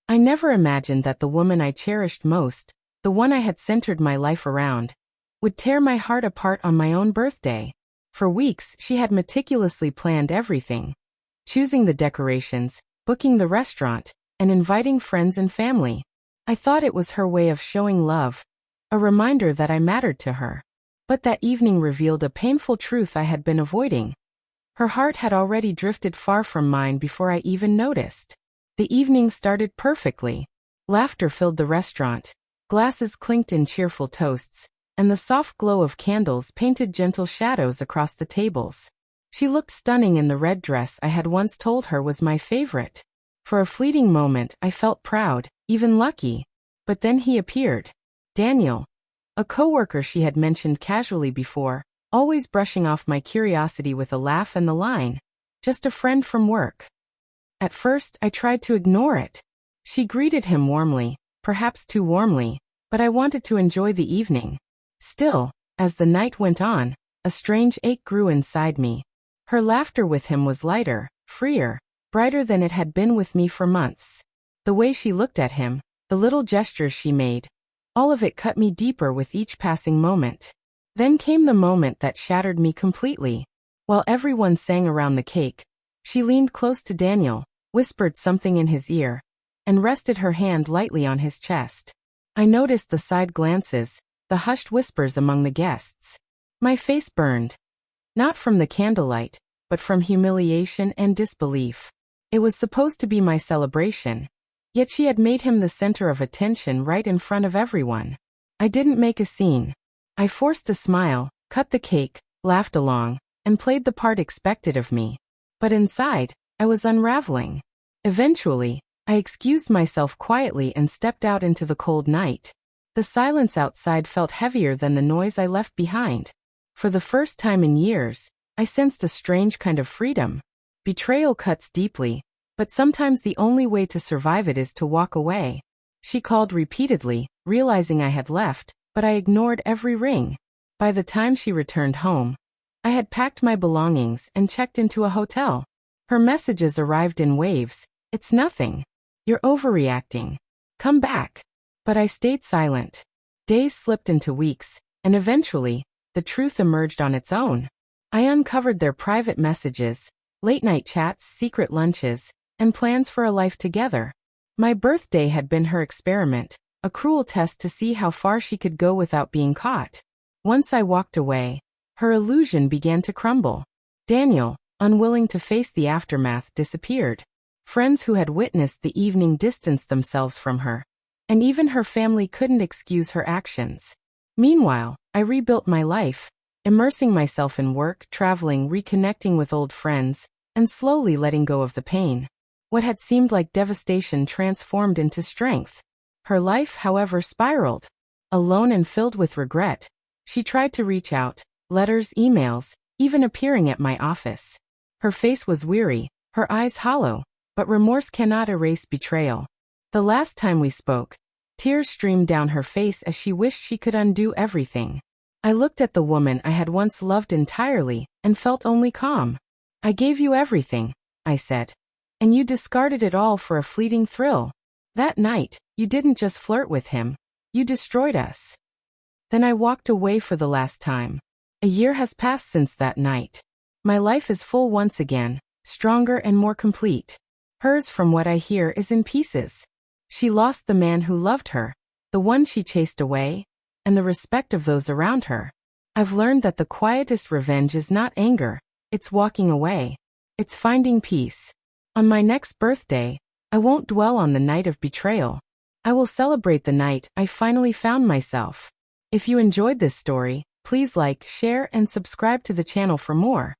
I never imagined that the woman I cherished most, the one I had centered my life around, would tear my heart apart on my own birthday. For weeks, she had meticulously planned everything, choosing the decorations, booking the restaurant, and inviting friends and family. I thought it was her way of showing love, a reminder that I mattered to her. But that evening revealed a painful truth I had been avoiding. Her heart had already drifted far from mine before I even noticed. The evening started perfectly. Laughter filled the restaurant, glasses clinked in cheerful toasts, and the soft glow of candles painted gentle shadows across the tables. She looked stunning in the red dress I had once told her was my favorite. For a fleeting moment I felt proud, even lucky. But then he appeared. Daniel, a coworker she had mentioned casually before, always brushing off my curiosity with a laugh and the line, "Just a friend from work." At first, I tried to ignore it. She greeted him warmly, perhaps too warmly, but I wanted to enjoy the evening. Still, as the night went on, a strange ache grew inside me. Her laughter with him was lighter, freer, brighter than it had been with me for months. The way she looked at him, the little gestures she made, all of it cut me deeper with each passing moment. Then came the moment that shattered me completely. While everyone sang around the cake, she leaned close to Daniel, whispered something in his ear, and rested her hand lightly on his chest. I noticed the side glances, the hushed whispers among the guests. My face burned. Not from the candlelight, but from humiliation and disbelief. It was supposed to be my celebration, yet she had made him the center of attention right in front of everyone. I didn't make a scene. I forced a smile, cut the cake, laughed along, and played the part expected of me. But inside, I was unraveling. Eventually, I excused myself quietly and stepped out into the cold night. The silence outside felt heavier than the noise I left behind. For the first time in years, I sensed a strange kind of freedom. Betrayal cuts deeply, but sometimes the only way to survive it is to walk away. She called repeatedly, realizing I had left, but I ignored every ring. By the time she returned home, I had packed my belongings and checked into a hotel. Her messages arrived in waves. "It's nothing. You're overreacting. Come back." But I stayed silent. Days slipped into weeks, and eventually, the truth emerged on its own. I uncovered their private messages, late-night chats, secret lunches, and plans for a life together. My birthday had been her experiment, a cruel test to see how far she could go without being caught. Once I walked away, her illusion began to crumble. Daniel, unwilling to face the aftermath, disappeared. Friends who had witnessed the evening distanced themselves from her, and even her family couldn't excuse her actions. Meanwhile, I rebuilt my life, immersing myself in work, traveling, reconnecting with old friends, and slowly letting go of the pain. What had seemed like devastation transformed into strength. Her life, however, spiraled. Alone and filled with regret, she tried to reach out, letters, emails, even appearing at my office. Her face was weary, her eyes hollow, but remorse cannot erase betrayal. The last time we spoke, tears streamed down her face as she wished she could undo everything. I looked at the woman I had once loved entirely and felt only calm. "I gave you everything," I said. "And you discarded it all for a fleeting thrill. That night, you didn't just flirt with him, you destroyed us." Then I walked away for the last time. A year has passed since that night. My life is full once again, stronger and more complete. Hers, from what I hear, is in pieces. She lost the man who loved her, the one she chased away, and the respect of those around her. I've learned that the quietest revenge is not anger, it's walking away. It's finding peace. On my next birthday, I won't dwell on the night of betrayal. I will celebrate the night I finally found myself. If you enjoyed this story, please like, share, and subscribe to the channel for more.